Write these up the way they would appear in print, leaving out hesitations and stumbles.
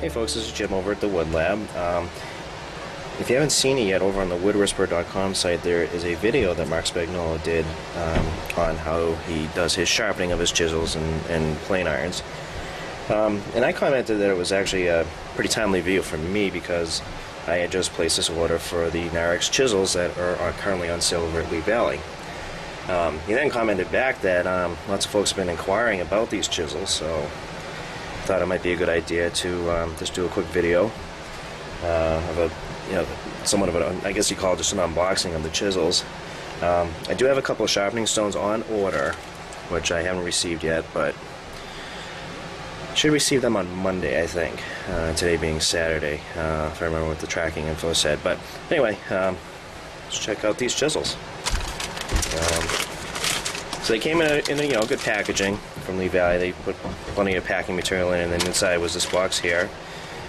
Hey folks, this is Jim over at the Wood Lab. If you haven't seen it yet, over on the woodwhisperer.com site there is a video that Mark Spagnuolo did on how he does his sharpening of his chisels and plane irons. And I commented that it was actually a pretty timely video for me because I had just placed this order for the Narex chisels that are currently on sale over at Lee Valley. He then commented back that lots of folks have been inquiring about these chisels, so I thought it might be a good idea to just do a quick video of a, somewhat of an, I guess you call it just an unboxing of the chisels. I do have a couple of sharpening stones on order, which I haven't received yet, but should receive them on Monday, I think. Today being Saturday, if I remember what the tracking info said. But anyway, let's check out these chisels. So they came in a good packaging from Lee Valley. They put plenty of packing material in, and then inside was this box here.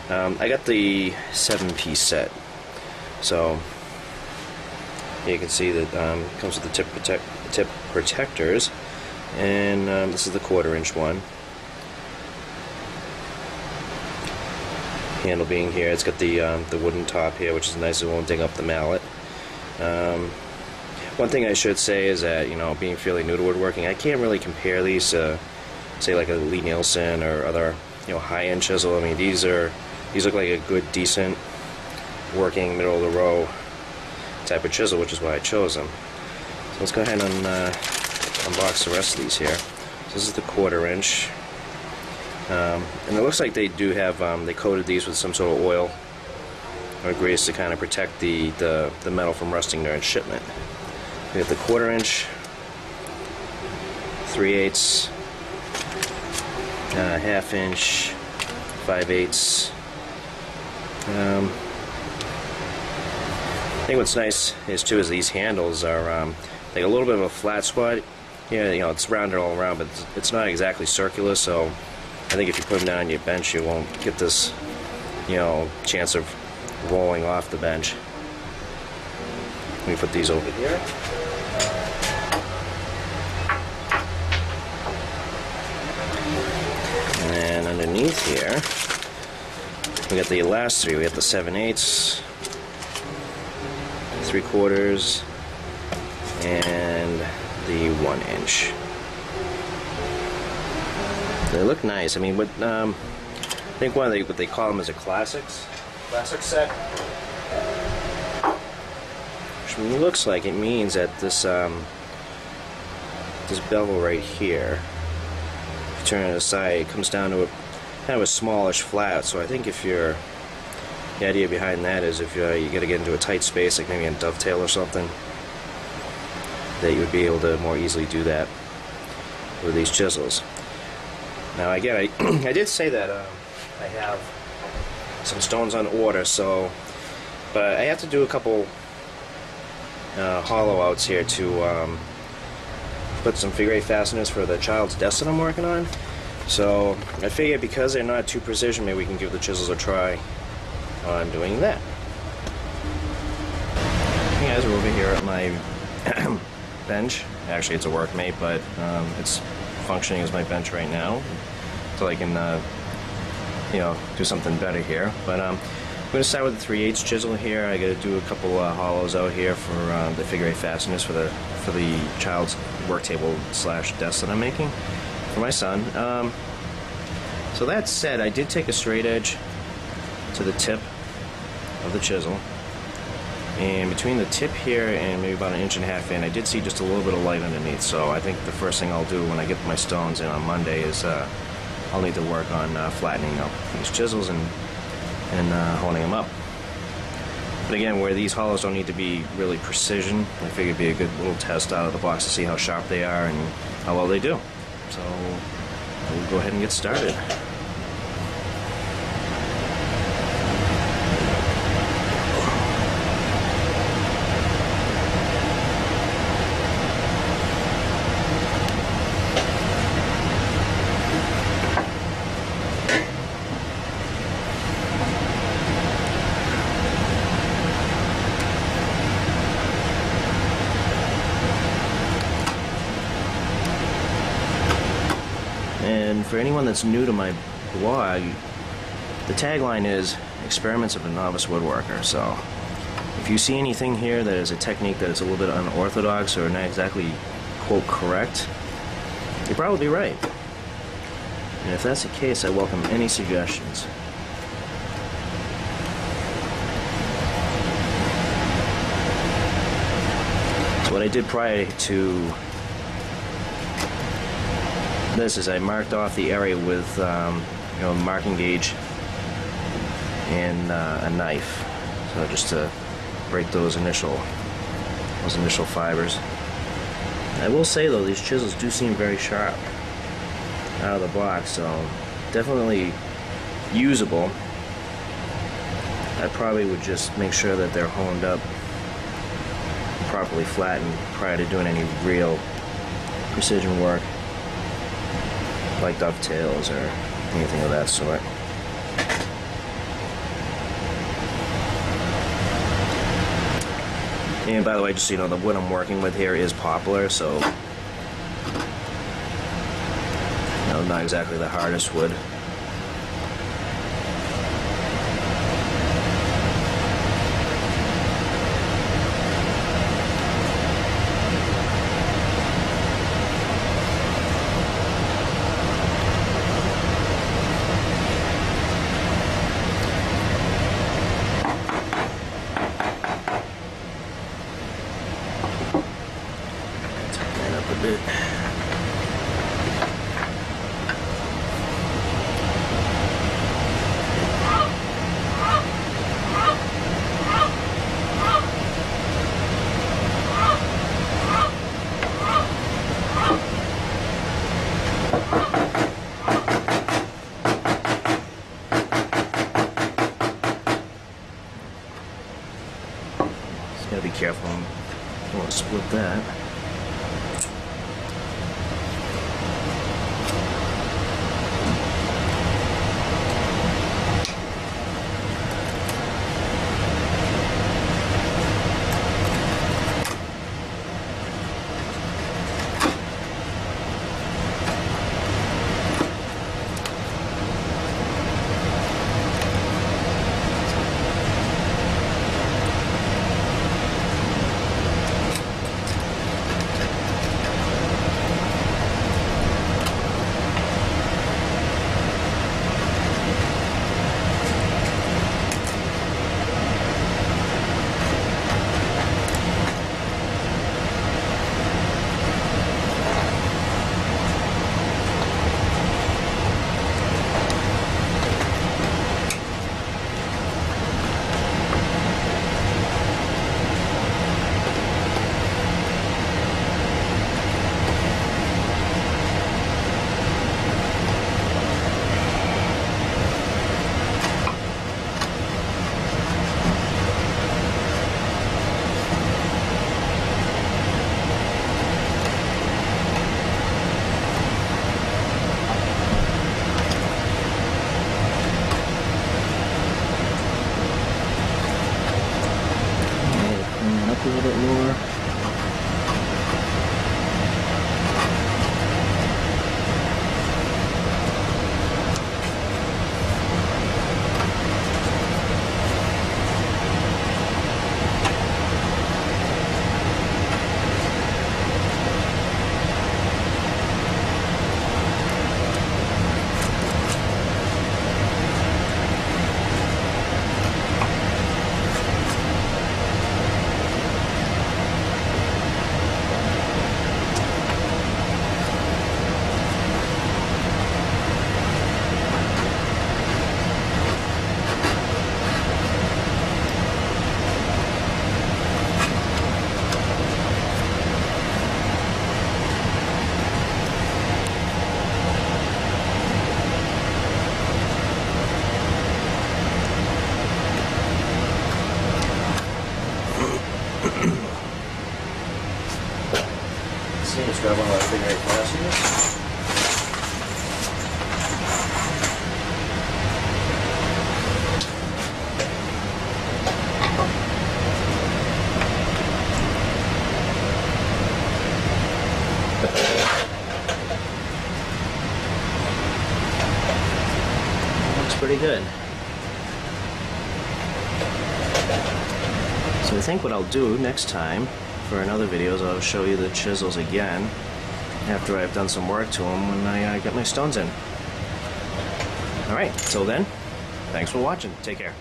I got the 7-piece set. So you can see that it comes with the tip protectors, and this is the 1/4-inch one. Handle being here, it's got the wooden top here, which is nice. It won't ding up the mallet. One thing I should say is that, being fairly new to woodworking, I can't really compare these to, say, like a Lee Nielsen or other, high-end chisel. I mean, these look like a good, decent, working, middle-of-the-row type of chisel, which is why I chose them. So let's go ahead and unbox the rest of these here. So this is the 1/4-inch, and it looks like they do have they coated these with some sort of oil or grease to kind of protect the metal from rusting during shipment. We have the 1/4-inch, 3/8, 1/2-inch, 5/8. I think what's nice is these handles are like a little bit of a flat spot. Yeah, it's rounded all around, but it's not exactly circular. So I think if you put them down on your bench, you won't get this, chance of rolling off the bench. Let me put these over here. And underneath here, we got the last three. We got the 7/8, 3/4, and the 1-inch. They look nice. I mean, I think what they call them is a classic set. Which looks like it means that this this bevel right here, if you turn it aside, it comes down to a kind of a smallish flat. So I think the idea behind that is if you got to get into a tight space, like maybe a dovetail or something, that you would be able to more easily do that with these chisels. Now again, I did say that I have some stones on order, but I have to do a couple hollow outs here to put some figure 8 fasteners for the child's desk that I'm working on. So I figured because they're not too precision, maybe we can give the chisels a try on doing that. Hey guys, we're over here at my bench. Actually, it's a workmate, but it's functioning as my bench right now, so I can do something better here. But I'm going to start with the 3/8 chisel here. I got to do a couple hollows out here for the figure 8 fasteners for the child's work table / desk that I'm making for my son. So that said, I did take a straight edge to the tip of the chisel, and between the tip here and maybe about 1.5 inches in, I did see just a little bit of light underneath. So I think the first thing I'll do when I get my stones in on Monday is I'll need to work on flattening up these chisels and honing them up. But again, where these hollows don't need to be really precision, I figured it'd be a good little test out of the box to see how sharp they are and how well they do. So we'll go ahead and get started. And for anyone that's new to my blog, The tagline is Experiments of a Novice Woodworker. So if you see anything here that is a technique that is a little bit unorthodox or not exactly, quote, correct, you're probably right. And if that's the case, I welcome any suggestions. So what I did prior to this is I marked off the area with you know, marking gauge and a knife, so just to break those initial fibers. I will say though, these chisels do seem very sharp out of the box, so definitely usable. I probably would just make sure that they're honed up, properly flattened prior to doing any real precision work, like dovetails or anything of that sort. And by the way, just so you know, the wood I'm working with here is poplar, so you know, not exactly the hardest wood. Bit. Just gotta be careful. Don't want to split that. A little bit more. Let's grab one of our big 8 glasses. Looks pretty good. So I think what I'll do next time for another video is I'll show you the chisels again after I've done some work to them when I get my stones in. Alright, till then, thanks for watching. Take care.